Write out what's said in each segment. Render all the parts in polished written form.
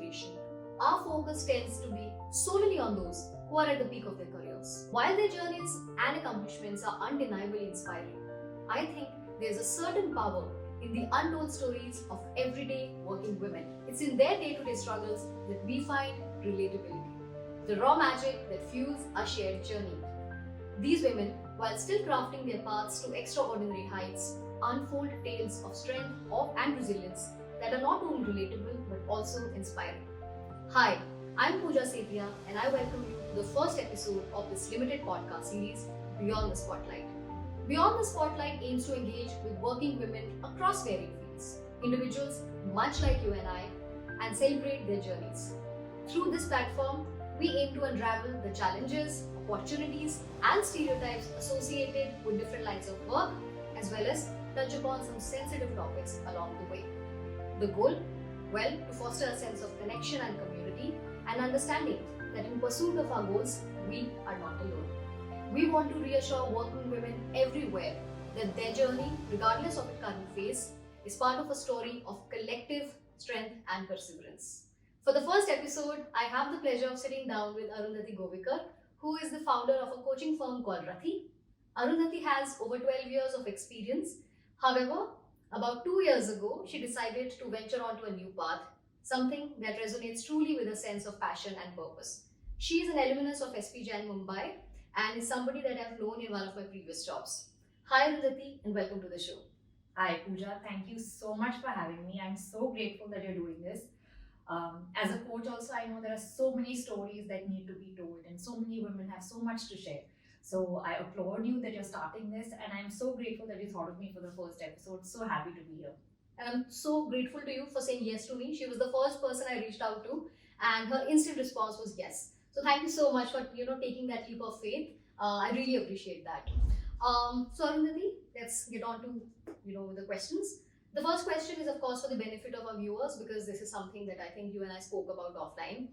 inspiration, our focus tends to be solely on those who are at the peak of their careers. While their journeys and accomplishments are undeniably inspiring, I think there's a certain power in the untold stories of everyday working women. It's in their day-to-day struggles that we find relatability, the raw magic that fuels our shared journey. These women, while still crafting their paths to extraordinary heights, unfold tales of strength and resilience that are not only relatable but also inspiring. Hi, I'm Pooja Setia and I welcome you to the first episode of this limited podcast series, Beyond the Spotlight. Beyond the Spotlight aims to engage with working women across varied fields, individuals much like you and I, and celebrate their journeys. Through this platform, we aim to unravel the challenges, opportunities, and stereotypes associated with different lines of work, as well as touch upon some sensitive topics along the way. The goal? Well, to foster a sense of connection and community and understanding that in pursuit of our goals, we are not alone. We want to reassure working women everywhere that their journey, regardless of its current phase, is part of a story of collective strength and perseverance. For the first episode, I have the pleasure of sitting down with Arundhati, who is the founder of a coaching firm called RATI. Arundhati has over 12 years of experience. However, about 2 years ago, she decided to venture onto a new path, something that resonates truly with a sense of passion and purpose. She is an alumnus of SP Jain Mumbai and is somebody that I've known in one of my previous jobs. Hi Arundhati and welcome to the show. Hi Pooja, thank you so much for having me. I'm so grateful that you're doing this. As a coach also, I know there are so many stories that need to be told and so many women have so much to share. So I applaud you that you're starting this and I'm so grateful that you thought of me for the first episode. So happy to be here. And I'm so grateful to you for saying yes to me. She was the first person I reached out to and her instant response was yes. So thank you so much for taking that leap of faith. I really appreciate that. So Arundhati, let's get on to the questions. The first question is of course for the benefit of our viewers because this is something that I think you and I spoke about offline.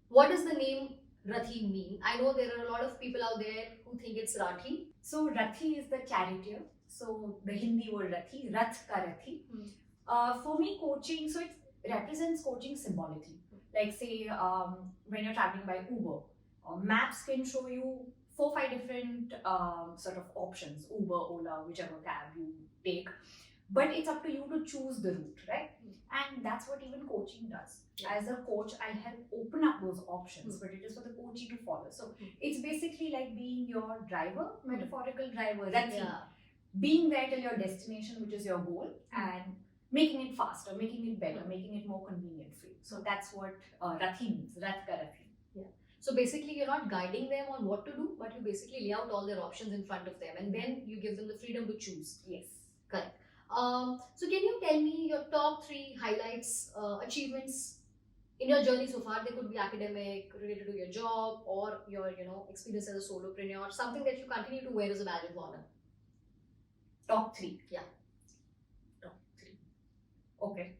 What does the name RATI mean? I know there are a lot of people out there who think it's Rathi. So Rathi is the charioteer. So the Hindi word Rathi, Rath ka Rathi. For me, coaching, so it represents coaching symbolically. Like say when you're traveling by Uber, maps can show you 4-5 different sort of options, Uber, Ola, whichever cab you take. But it's up to you to choose the route, right? And that's what even coaching does. As a coach, I help open up those options, but it is for the coachee to follow. So it's basically like being your driver, metaphorical driver, Rathi, being there till your destination, which is your goal, and making it faster, making it better, making it more convenient for you. So that's what Rathi means, Rath ka Rathi. Yeah. So basically, you're not guiding them on what to do, but you basically lay out all their options in front of them, and then you give them the freedom to choose. Yes. Correct. So can you tell me your top 3 highlights, achievements in your journey so far? They could be academic, related to your job, or your experience as a solopreneur, something that you continue to wear as a badge of honor. Top 3. Yeah. Top 3. Okay.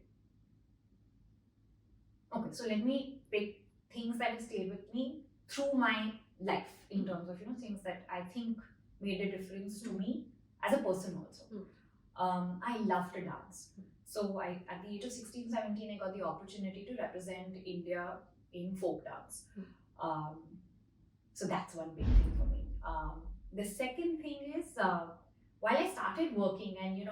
Okay. So let me pick things that have stayed with me through my life in terms of things that I think made a difference to me as a person also. I love to dance. So at the age of 16, 17, I got the opportunity to represent India in folk dance. So that's one big thing for me. The second thing is, while I started working and,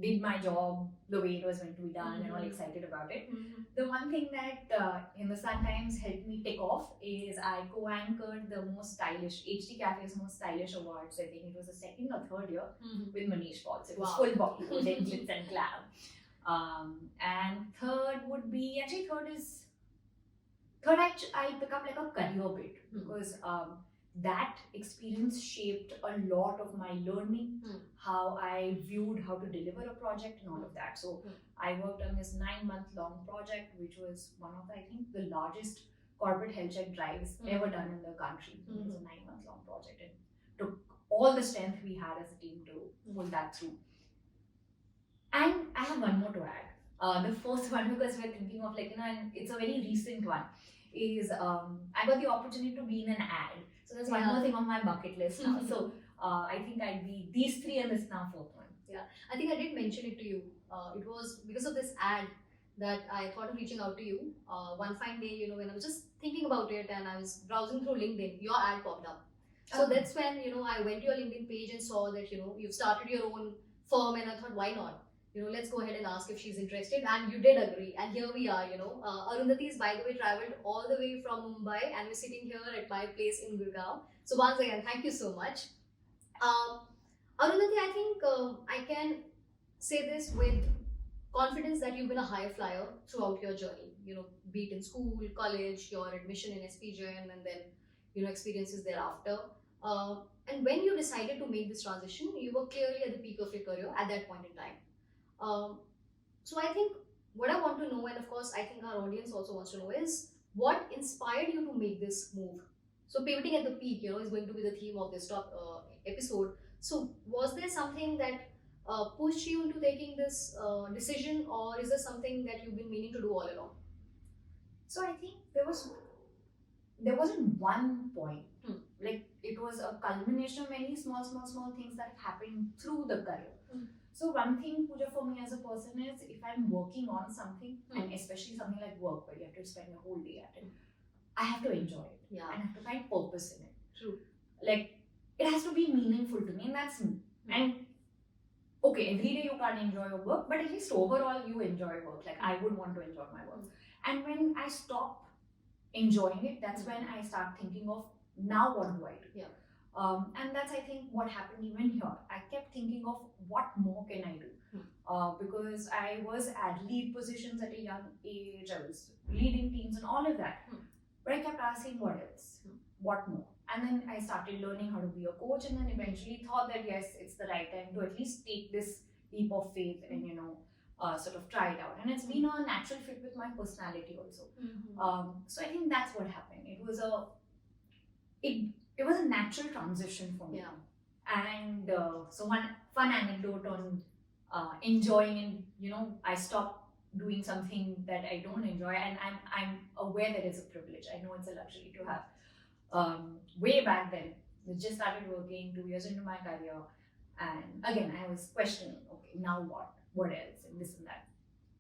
did my job the way it was meant to be done and all excited about it, the one thing that Hindustan Times helped me tick off is I co-anchored the most stylish, HT Cafe's most stylish awards. I think it was the 2nd or 3rd year with Manish Paul. So it was full body, glitz and glam. And third would be, actually third I pick up like a career bit because that experience shaped a lot of my learning, how I viewed how to deliver a project and all of that. So I worked on this 9-month-long project, which was one of, I think, the largest corporate health check drives ever done in the country. It was a 9-month-long project and took all the strength we had as a team to pull that through. And I have one more to add. The first one, because we're thinking of and it's a very recent one, is I got the opportunity to be in an ad. So there's one more thing on my bucket list now. So I think I'd be these 3 and this now 4th one. Yeah, I think I did mention it to you. It was because of this ad that I thought of reaching out to you. One fine day, when I was just thinking about it and I was browsing through LinkedIn, your ad popped up. So that's when, I went to your LinkedIn page and saw that, you've started your own firm, and I thought, why not? Let's go ahead and ask if she's interested. And you did agree. And here we are, Arundhatis, by the way, traveled all the way from Mumbai, and we're sitting here at my place in Gurgaon. So once again, thank you so much. Arundhati, I think I can say this with confidence that you've been a high flyer throughout your journey, be it in school, college, your admission in SPGen, and then, experiences thereafter. And when you decided to make this transition, you were clearly at the peak of your career at that point in time. So I think what I want to know, and of course, I think our audience also wants to know, is what inspired you to make this move? So pivoting at the peak, is going to be the theme of this episode. So was there something that pushed you into taking this decision, or is this something that you've been meaning to do all along? So I think there wasn't one point. Like, it was a culmination of many small things that have happened through the career. So one thing, Pooja, for me as a person is, if I'm working on something, and especially something like work where you have to spend a whole day at it, I have to enjoy it. Yeah. And I have to find purpose in it. True. Like, it has to be meaningful to me, and that's me. And okay, every day you can't enjoy your work, but at least overall you enjoy work. Like, I would want to enjoy my work. And when I stop enjoying it, that's when I start thinking of, now what do I do? Yeah. And that's, I think, what happened even here. I kept thinking of what more can I do? Because I was at lead positions at a young age, I was leading teams and all of that. But I kept asking, what else? What more? And then I started learning how to be a coach, and then eventually thought that yes, it's the right time to at least take this leap of faith and sort of try it out. And it's been a natural fit with my personality also. So I think that's what happened. It was a natural transition for me. Yeah. And so one fun anecdote on enjoying, and I stopped doing something that I don't enjoy, and I'm aware that it's a privilege. I know it's a luxury to have. Way back then, I just started working 2 years into my career, and again I was questioning, okay, now what else, and this and that.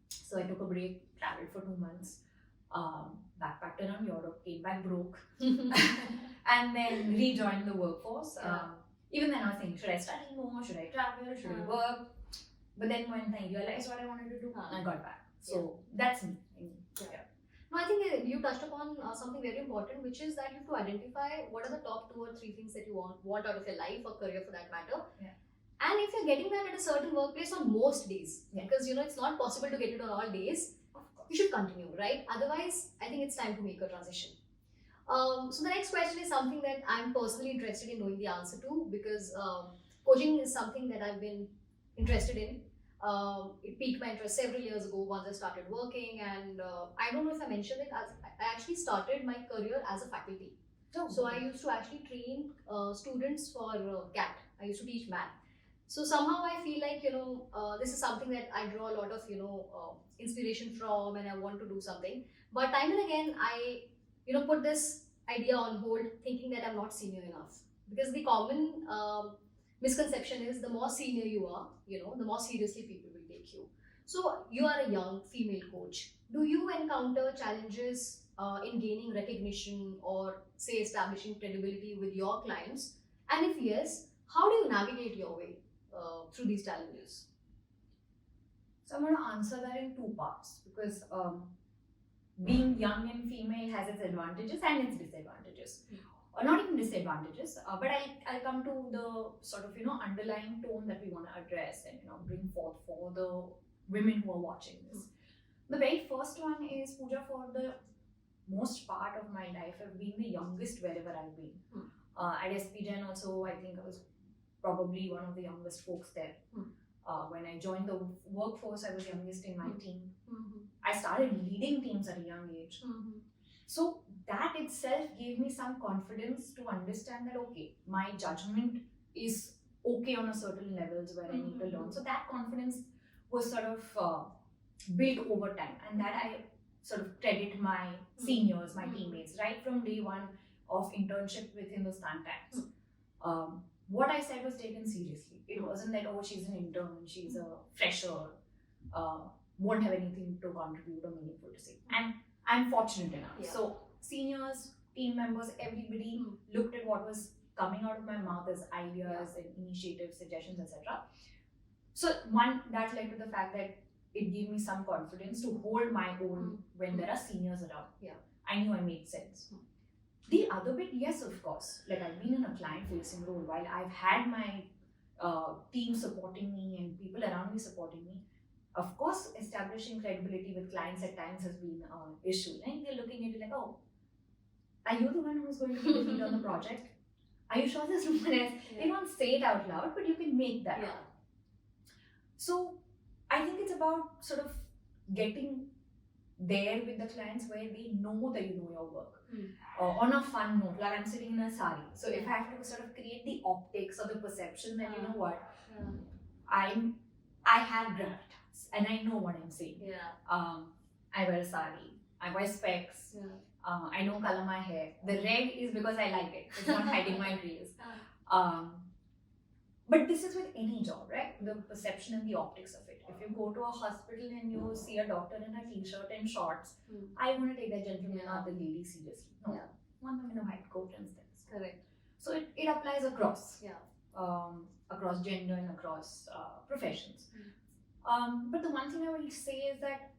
So I took a break, traveled for 2 months, backpacked around Europe, came back broke, and then rejoined the workforce. Even then I was thinking, should I study more, should I travel, should I work? But then when I realized what I wanted to do, I got back. So that's me. No, I think you touched upon something very important, which is that you have to identify what are the top 2 or 3 things that you want out of your life or career for that matter. And if you're getting that at a certain workplace on most days, because it's not possible to get it on all days, you should continue, right? Otherwise, I think it's time to make a transition. So the next question is something that I'm personally interested in knowing the answer to, because coaching is something that I've been interested in. It piqued my interest several years ago once I started working, and I don't know if I mentioned it, I actually started my career as a faculty. So I used to actually train students for CAT. I used to teach math. So somehow I feel like, this is something that I draw a lot of, inspiration from, and I want to do something. But time and again, I, put this idea on hold, thinking that I'm not senior enough. Because the common misconception is the more senior you are, the more seriously people will take you. So you are a young female coach. Do you encounter challenges in gaining recognition or say establishing credibility with your clients? And if yes, how do you navigate your way through these challenges? So I'm going to answer that in 2 parts, because being young and female has its advantages and its disadvantages. Or not even disadvantages, but I'll come to the sort of underlying tone that we want to address and bring forth for the women who are watching this. The very first one is, Pooja, for the most part of my life I've been the youngest wherever I've been. At SPGen also, I think I was probably one of the youngest folks there. When I joined the workforce, I was youngest in my team. I started leading teams at a young age. So that itself gave me some confidence to understand that, okay, my judgment is okay on a certain levels where I need to learn. So that confidence was sort of built over time, and that I sort of credit my seniors, my teammates, right from day one of internship with Hindustan Times. What I said was taken seriously. It wasn't that, oh, she's an intern, she's a fresher. won't have anything to contribute or meaningful to say. And I'm fortunate enough. Yeah. So seniors, team members, everybody looked at what was coming out of my mouth as ideas and initiatives, suggestions, etc. So one, that led to the fact that it gave me some confidence to hold my own when there are seniors around. Yeah. I knew I made sense. The other bit, yes, of course. Like I've been in a client-facing role while I've had my team supporting me and people around me supporting me. Of course, establishing credibility with clients at times has been an issue. And they're looking at you like, oh, are you the one who's going to be the lead on the project? Are you sure there's no one else? They don't say it out loud, but you can make that up. So I think it's about sort of getting there with the clients where they know that you know your work. On a fun note, like I'm sitting in a sari. So if I have to sort of create the optics or the perception that, you know what, I have gravitas and I know what I'm saying. I wear a sari, I wear specs, I know color my hair. The red is because I like it. It's not hiding my grays. But this is with any job, right? The perception and the optics of it. If you go to a hospital and you see a doctor in a t-shirt and shorts, I want to take that gentleman or the lady seriously. No, I want them in a white coat and things. Correct. So it applies across, across gender and across professions. But the one thing I will say is that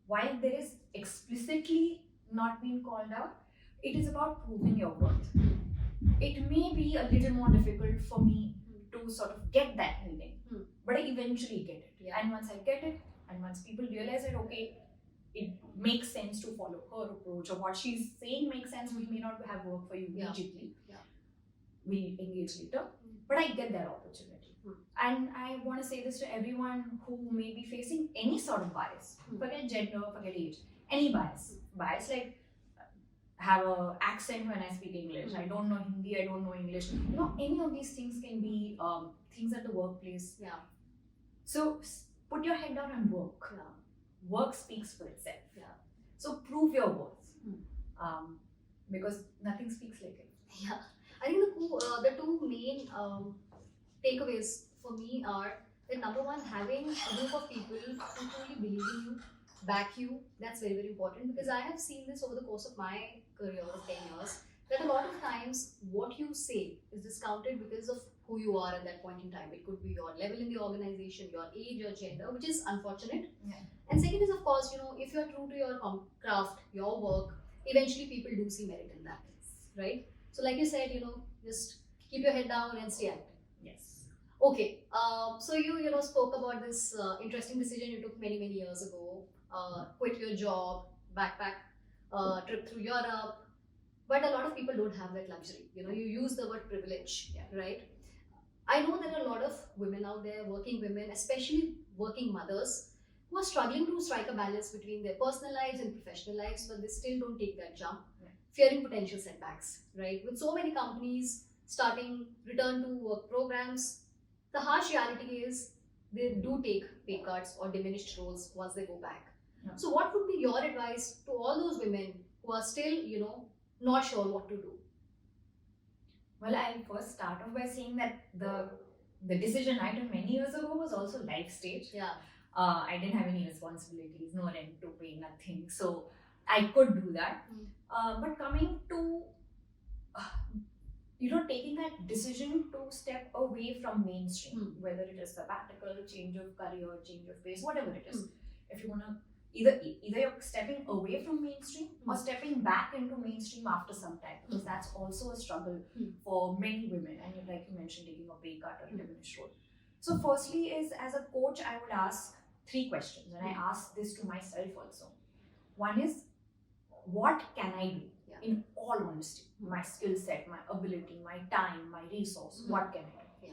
while there is explicitly not being called out, it is about proving your worth. It may be a little more difficult for me to sort of get that meaning, but I eventually get it. And once I get it, and once people realize that, okay, it makes sense to follow her approach, or what she's saying makes sense, we may not have work for you immediately. We engage later, but I get that opportunity. And I want to say this to everyone who may be facing any sort of bias. Forget gender, forget age, any bias. Bias like have an accent when I speak English. I don't know Hindi, I don't know English. You know, any of these things can be things at the workplace. So put your head down and work. Work speaks for itself. So prove your worth. Because nothing speaks like it. I think the two main takeaways for me are that number one, having a group of people who truly believe in you, back you, that's very, very important, because I have seen this over the course of my career of 10 years, that a lot of times what you say is discounted because of who you are at that point in time. It could be your level in the organization, your age, your gender, which is unfortunate. And second is, of course, if you're true to your craft, your work, eventually people do see merit in that, right? So like you said, just keep your head down and stay active. Yes. Okay, so you spoke about this interesting decision you took many years ago. Quit your job, backpack, trip through Europe. But a lot of people don't have that luxury. You use the word privilege, right? I know there are a lot of women out there, working women, especially working mothers, who are struggling to strike a balance between their personal lives and professional lives, but they still don't take that jump, fearing potential setbacks, right? With so many companies starting return to work programs, the harsh reality is they do take pay cuts or diminished roles once they go back. So what would be your advice to all those women who are still, not sure what to do? Well, I'll first start off by saying that the decision I took many years ago was also life stage. I didn't have any responsibilities, no rent to pay, nothing. So I could do that. But coming to, taking that decision to step away from mainstream, whether it is sabbatical, change of career, change of pace, whatever it is. If you want to, either you're stepping away from mainstream or stepping back into mainstream after some time, because that's also a struggle for many women. And like you mentioned, taking a pay cut or a diminished role. So firstly is, as a coach, I would ask 3 questions, and I ask this to myself also. One is, what can I do? In all honesty, my skill set, my ability, my time, my resource, what can I do?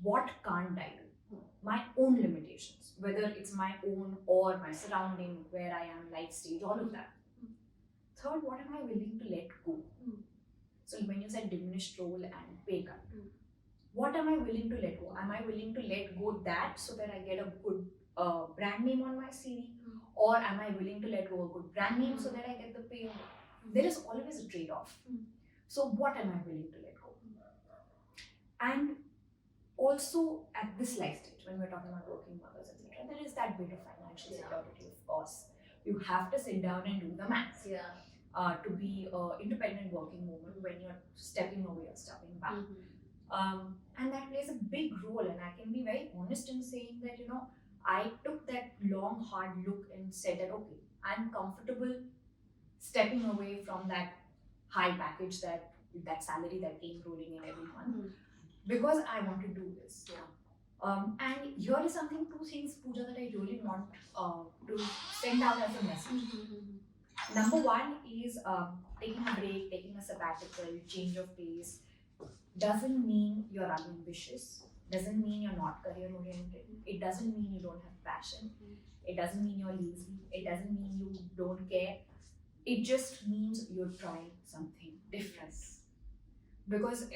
What can't I do? My own limitations, whether it's my own or my surrounding, where I am, life stage, all of that. Third, what am I willing to let go? So when you said diminished role and pay cut, what am I willing to let go? Am I willing to let go that so that I get a good brand name on my CV? Or am I willing to let go a good brand name so that I get the pay? There is always a trade-off. So what am I willing to let go? And also at this life stage, when we're talking about working mothers, etc., there is that bit of fine financial Yeah. security, of course. You have to sit down and do the maths. Yeah. To be an independent working woman when you're stepping away or stepping back. And that plays a big role, and I can be very honest in saying that, I took that long, hard look and said that, okay, I'm comfortable stepping away from that high package, that salary that came rolling in every month, because I want to do this. Yeah. And here is something, two things, Pooja, that I really want to send out as a message. Number one is taking a break, taking a sabbatical, change of pace doesn't mean you're unambitious, doesn't mean you're not career oriented, it doesn't mean you don't have passion, it doesn't mean you're lazy, it doesn't mean you don't care, it just means you're trying something different. Because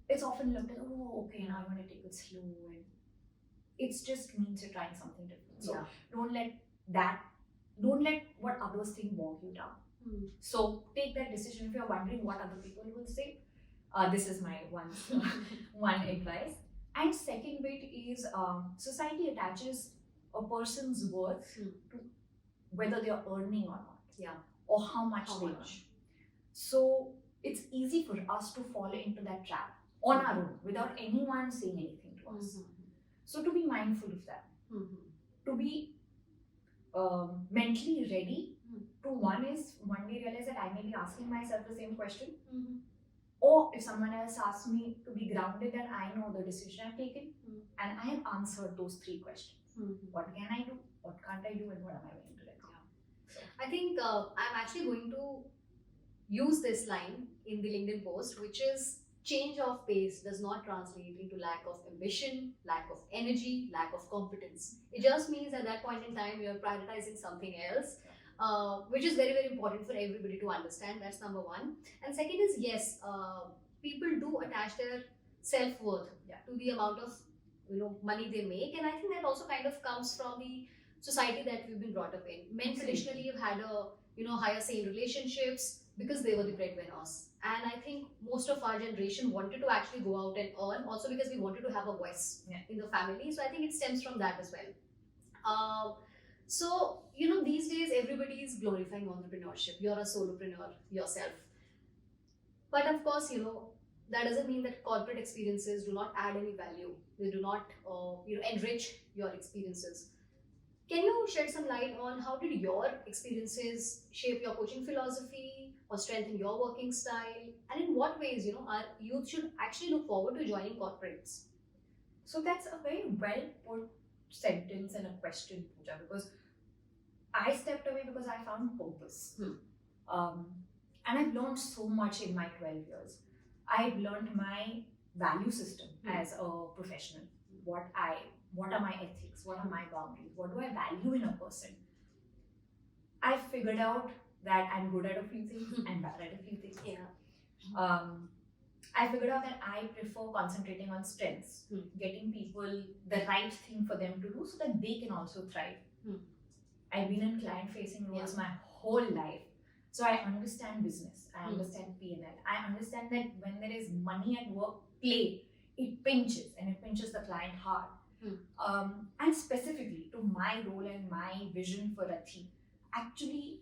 it's often looked at, oh, okay, now I want to take it slow, and it just means you're trying something different. So don't let what others think bog you down. So take that decision. If you're wondering what other people will say, this is my one advice. And second bit is society attaches a person's worth to whether they're earning or not, or how much they earn. So it's easy for us to fall into that trap on our own without anyone saying anything to us. So to be mindful of that, to be mentally ready to one day realize that I may be asking myself the same question, or if someone else asks me, to be grounded that I know the decision I've taken and I have answered those three questions. What can I do? What can't I do? And what am I willing to let go? So I think I'm actually going to use this line in the LinkedIn post, which is change of pace does not translate into lack of ambition, lack of energy, lack of competence. It just means at that point in time you're prioritizing something else, which is very, very important for everybody to understand. That's number one. And second is, yes, people do attach their self-worth to the amount of money they make, and I think that also kind of comes from the society that we've been brought up in. Men traditionally have had a higher say in relationships because they were the breadwinners, and I think most of our generation wanted to actually go out and earn, also because we wanted to have a voice in the family. So I think it stems from that as well. So these days everybody is glorifying entrepreneurship. You're a solopreneur yourself, but of course that doesn't mean that corporate experiences do not add any value. They do not enrich your experiences. Can you shed some light on how did your experiences shape your coaching philosophy or strengthen your working style? And in what ways, our youth should actually look forward to joining corporates? So that's a very well put sentence and a question, Pooja, because I stepped away because I found purpose. And I've learned so much in my 12 years. I've learned my value system as a professional. What are my ethics? What are my boundaries? What do I value in a person? I've figured out that I'm good at a few things and bad at a few things. I figured out that I prefer concentrating on strengths, getting people the right thing for them to do so that they can also thrive. I've been in client-facing roles my whole life. So I understand business, I understand P&L. I understand that when there is money at work, play, it pinches, and it pinches the client hard. And specifically to my role and my vision for RATI, actually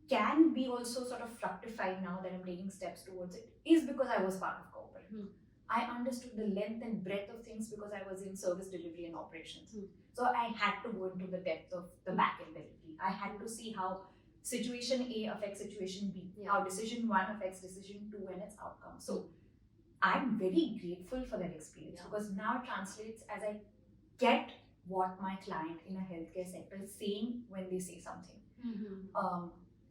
can be also sort of fructified now that I'm taking steps towards it, is because I was part of corporate. I understood the length and breadth of things because I was in service delivery and operations. So I had to go into the depth of the back-end delivery. I had to see how situation A affects situation B, how decision 1 affects decision 2 and its outcome. So I'm very grateful for that experience because now it translates as I get what my client in a healthcare sector is saying when they say something.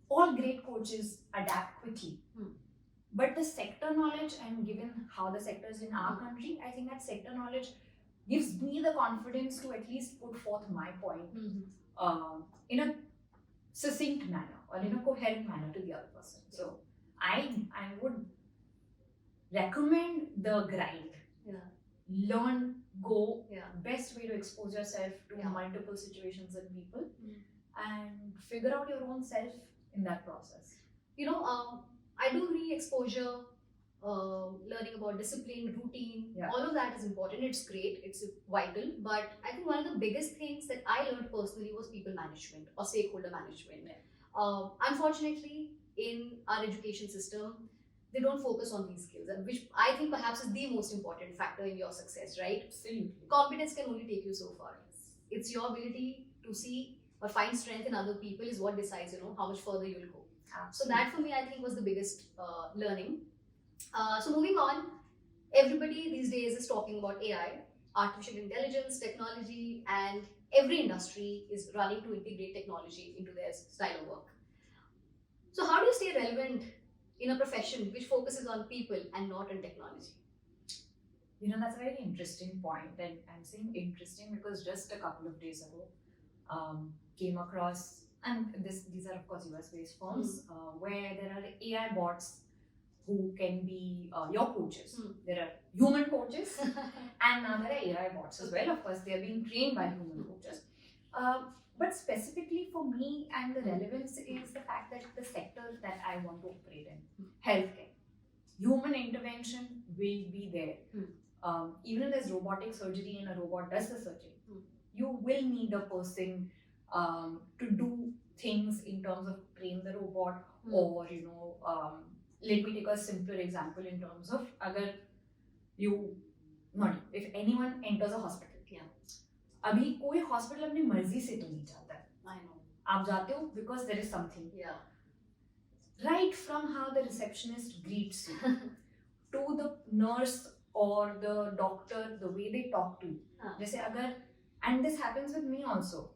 All great coaches adapt quickly. But the sector knowledge, and given how the sector is in our country, I think that sector knowledge gives me the confidence to at least put forth my point in a succinct manner or in a coherent manner to the other person. So I would recommend the grind. Learn, go. Best way to expose yourself to multiple situations and people, and figure out your own self in that process. I do agree exposure learning about discipline, routine, Yeah. all of that is important. It's great, it's vital. But I think one of the biggest things that I learned personally was people management or stakeholder management. Yeah. Unfortunately, in our education system, they don't focus on these skills, which I think perhaps is the most important factor in your success, right? Absolutely. Competence can only take you so far. It's your ability to see or find strength in other people is what decides, how much further you'll go. So that for me, I think, was the biggest learning. So moving on, everybody these days is talking about AI, artificial intelligence, technology, and every industry is running to integrate technology into their style of work. So how do you stay relevant in a profession which focuses on people and not on technology? That's a very interesting point, and I'm saying interesting because just a couple of days ago, came across, and these are of course US-based firms, where there are AI bots who can be your coaches. There are human coaches, and now there are AI bots as well. Of course, they are being trained by human coaches. But specifically for me, and the relevance is the fact that the sector that I want to operate in, healthcare, human intervention will be there. Even if there's robotic surgery and a robot does the surgery, you will need a person to do things in terms of train the robot, or let me take a simpler example in terms of if anyone enters a hospital, अभी कोई hospital अपनी मर्जी से तो नहीं जाता है, आप जाते हो because there is something. Right from how the receptionist greets you to the nurse or the doctor, the way they talk to you. जैसे अगर, and this happens with me also,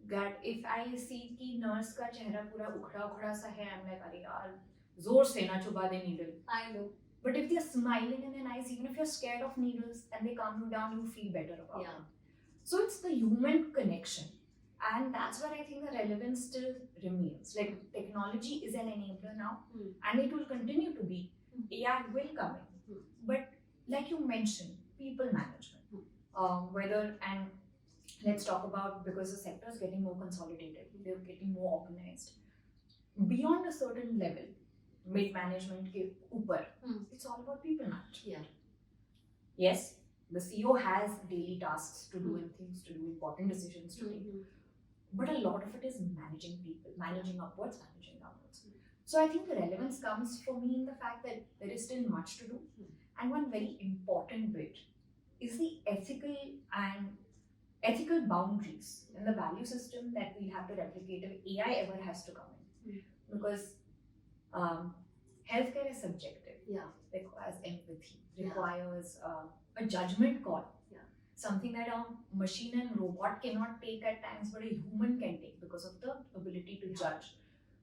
that if I see कि nurse का चेहरा पूरा उखड़ा सा है, I'm like, अरे यार जोर से ना चुबा दे needle. I know. But if they're smiling in their eyes, even if you're scared of needles and they calm you down, you feel better about it. So it's the human connection, and that's where I think the relevance still remains. Like, technology is an enabler now, and it will continue to be. AI will come in, but like you mentioned, people management, and let's talk about, because the sector is getting more consolidated, they're getting more organized. Beyond a certain level, mid management ke upar, it's all about people management. Yes, the CEO has daily tasks to do and things to do, important decisions to take. But a lot of it is managing people, managing upwards, managing downwards. So I think the relevance comes for me in the fact that there is still much to do. And one very important bit is the ethical boundaries in the value system that we'll have to replicate if AI ever has to come in. Because healthcare is subjective. Requires empathy, requires a judgment call. Something that a machine and robot cannot take at times, but a human can take because of the ability to judge.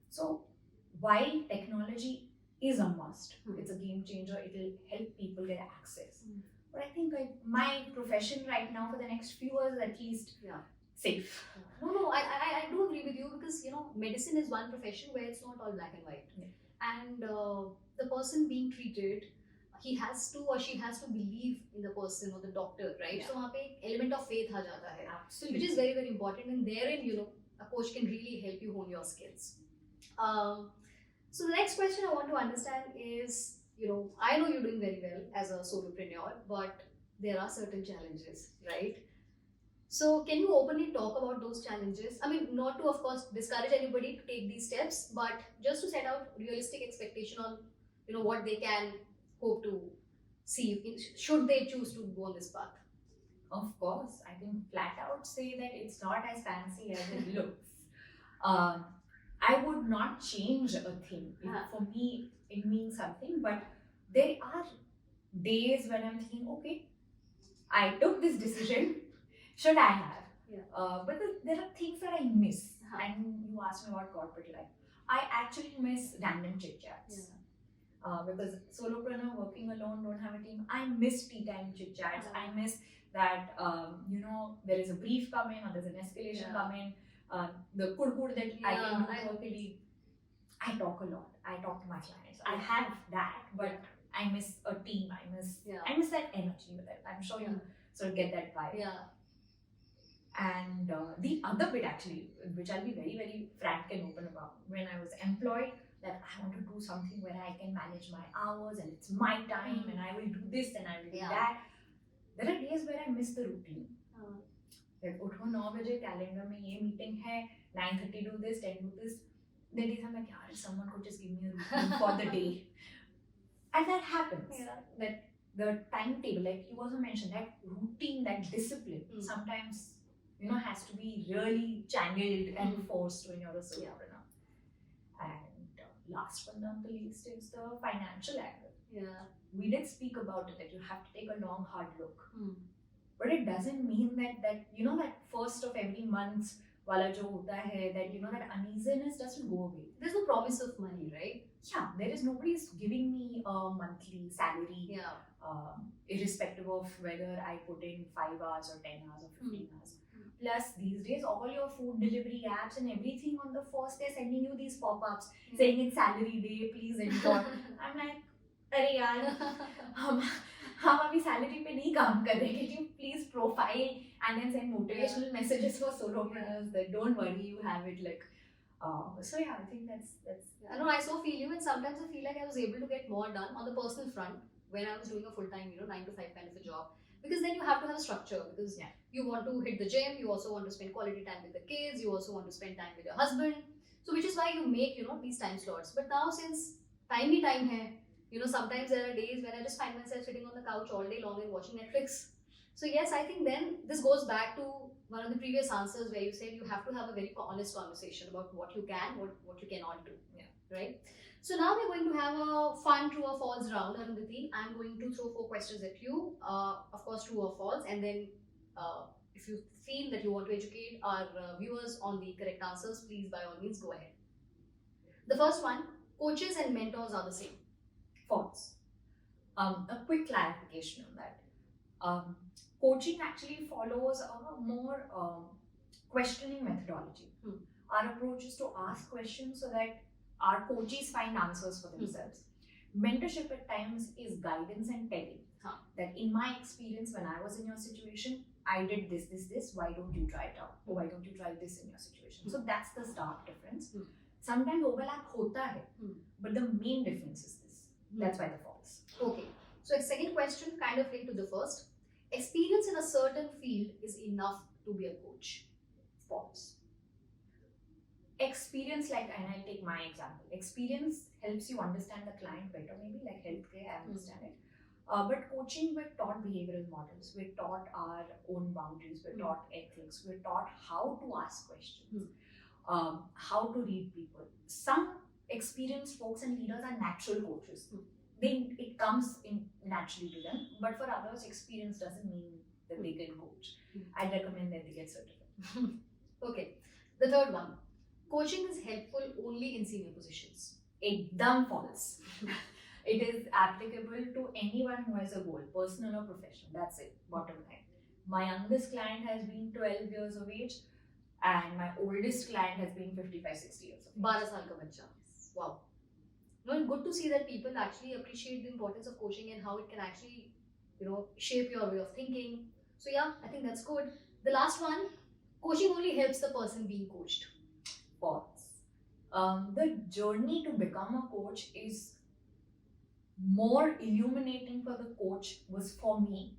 So while technology is a must, it's a game changer, it will help people get access. But I think my profession right now for the next few years at least, safe. No, I do agree with you, because medicine is one profession where it's not all black and white. And the person being treated, he has to or she has to believe in the person or the doctor, right? So वहाँ पे एक element of faith आ जाता है, which is very, very important. And therein, a coach can really help you hone your skills. So the next question I want to understand is, I know you're doing very well as a solopreneur, but there are certain challenges, right? So can you openly talk about those challenges? I mean, not to, of course, discourage anybody to take these steps, but just to set out realistic expectation on, what they can hope to see should they choose to go on this path. Of course, I can flat out say that it's not as fancy as it looks. I would not change a thing. For me, it means something, but there are days when I'm thinking, okay, I took this decision, should I have? But there are things that I miss. And you asked me about corporate life. I actually miss random chit chats. Because solopreneur working alone, don't have a team. I miss tea time chit chats. I miss that, there is a brief come in or there's an escalation come in. The kurkur that I can do locally. I talk a lot. I talk to my clients. I have that, but I miss a team. I miss that energy with it. I'm sure you sort of get that vibe. And the other bit actually, which I'll be very, very frank and open about, when I was employed, Like, I want to do something where I can manage my hours and it's my time and I will do this and I will do that. There are days where I miss the routine. Like, उठो 9 बजे calendar में ये meeting है, 9:30 do this, 10 do this. There days I'm like, यार, someone could just give me a routine for the day. And that happens. That the timetable, like you also mentioned, that routine, that discipline, sometimes, has to be really channeled and forced when you're a solopreneur. And last but not the least is the financial angle. We did speak about it, that you have to take a long, hard look. But it doesn't mean that that first of every month wala jo hota hai, that that uneasiness doesn't go away. There's no promise of money, right? Yeah, nobody's giving me a monthly salary, irrespective of whether I put in 5 hours or 10 hours or 15 hours. Plus, these days, all your food delivery apps and everything on the first, they're sending you these pop-ups saying it's salary day, please enjoy. I'm like, अरे यार, हम अभी salary पे नहीं काम कर रहे. Can you please profile and then send motivational messages for solopreneurs that don't worry, you have it like. So yeah, I think that's. I know, I so feel you, and sometimes I feel like I was able to get more done on the personal front when I was doing a full-time, 9 to 5 kind of a job. Because then you have to have a structure, because you want to hit the gym, you also want to spend quality time with the kids, you also want to spend time with your husband. So which is why you make, these time slots. But now since time hai, sometimes there are days when I just find myself sitting on the couch all day long and watching Netflix. So yes, I think then this goes back to one of the previous answers where you said you have to have a very honest conversation about what you can, what you cannot do. Right? So now we're going to have a fun true or false round, Arundhati. I'm going to throw 4 questions at you, of course true or false, and then if you feel that you want to educate our viewers on the correct answers, please by all means go ahead. The first one, coaches and mentors are the same. False. A quick clarification on that. Coaching actually follows a more questioning methodology. Our approach is to ask questions so that our coaches find answers for themselves. Mentorship at times is guidance and telling. That in my experience, when I was in your situation, I did this. Why don't you try it out? Or why don't you try this in your situation? So that's the stark difference. Sometimes overlap hota hai, but the main difference is this. That's why the false. Okay. So second question, kind of linked to the first. Experience in a certain field is enough to be a coach. False. Experience, and I'll take my example. Experience helps you understand the client better, maybe like healthcare, I understand it. But coaching, we're taught behavioral models, we're taught our own boundaries, we're taught ethics, we're taught how to ask questions, how to read people. Some experienced folks and leaders are natural coaches. It comes in naturally to them, but for others, experience doesn't mean that they can coach. I recommend that they get certified. Okay. The third one. Coaching is helpful only in senior positions. Ekdam false. It is applicable to anyone who has a goal, personal or professional. That's it, bottom line. My youngest client has been 12 years of age, and my oldest client has been 55, 60 years of age. 12 saal ka bachcha. Wow. No, good to see that people actually appreciate the importance of coaching and how it can actually, shape your way of thinking. So yeah, I think that's good. The last one, coaching only helps the person being coached. False. The journey to become a coach is more illuminating for the coach, was for me,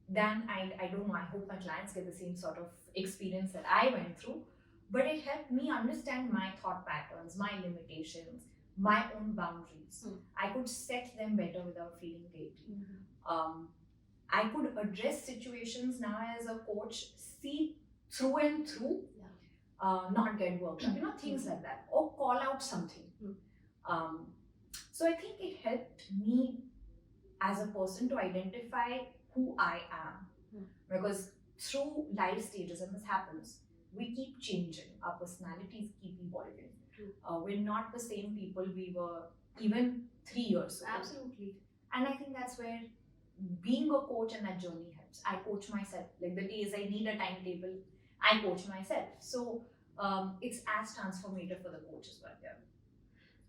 than I don't know, I hope my clients get the same sort of experience that I went through, but it helped me understand my thought patterns, my limitations, my own boundaries. I could set them better without feeling guilty. I could address situations now as a coach, see through and through, not get worked up, things like that, or call out something. So I think it helped me as a person to identify who I am, because through life stages, and this happens, we keep changing, our personalities keep evolving. We're not the same people we were even 3 years ago. Absolutely. And I think that's where being a coach and that journey helps. I coach myself. Like the days I need a timetable, I coach myself. So it's as transformative for the coach as well. Yeah.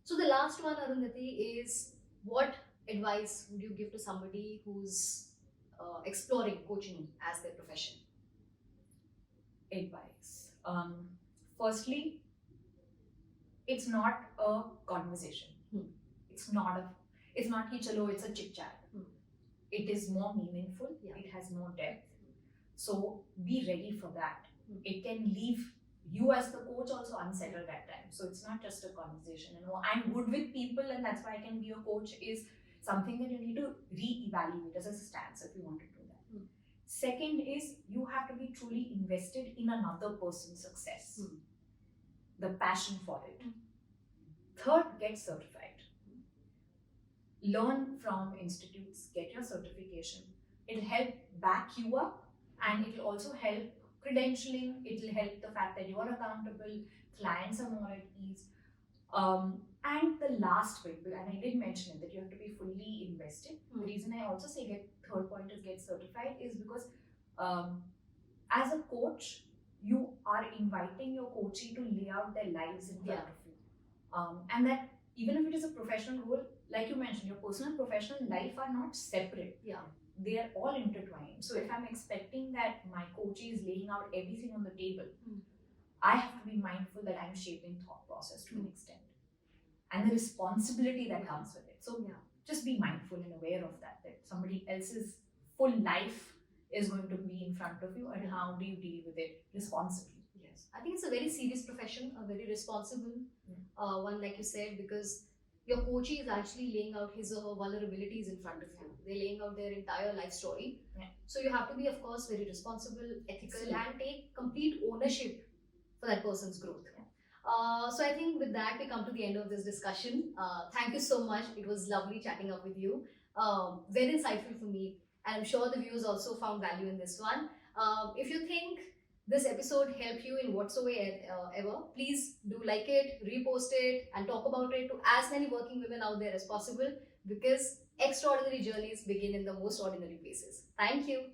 So the last one, Arundhati, is what advice would you give to somebody who's exploring coaching as their profession? Advice. Firstly, it's not a conversation. It's not ki chalo, it's a chit chat. It is more meaningful. Yeah. It has more depth. So be ready for that. It can leave you as the coach also unsettled at times. So it's not just a conversation. I'm good with people and that's why I can be a coach is something that you need to re-evaluate as a stance if you want to do that. Second is you have to be truly invested in another person's success. The passion for it. Third, get certified. Learn from institutes, get your certification. It'll help back you up and it'll also help credentialing. It'll help the fact that you're accountable, clients are more at ease. And the last bit, and I did mention it, that you have to be fully invested. The reason I also say third point is get certified is because as a coach, you are inviting your coachee to lay out their lives in front of you. And that even if it is a professional role, like you mentioned, your personal and professional life are not separate. They are all intertwined. So if I'm expecting that my coachee is laying out everything on the table, I have to be mindful that I'm shaping thought process to an extent. And the responsibility that comes with it. So just be mindful and aware of that somebody else's full life is going to be in front of you and how do you deal with it responsibly. Yes, I think it's a very serious profession, a very responsible one, like you said, because your coachee is actually laying out his or her vulnerabilities in front of you. They're laying out their entire life story. So you have to be, of course, very responsible, ethical, and take complete ownership for that person's growth. So I think with that, we come to the end of this discussion. Thank you so much. It was lovely chatting up with you. Very insightful for me. And I'm sure the viewers also found value in this one. If you think this episode helped you in whatsoever, please do like it, repost it, and talk about it to as many working women out there as possible, because extraordinary journeys begin in the most ordinary places. Thank you.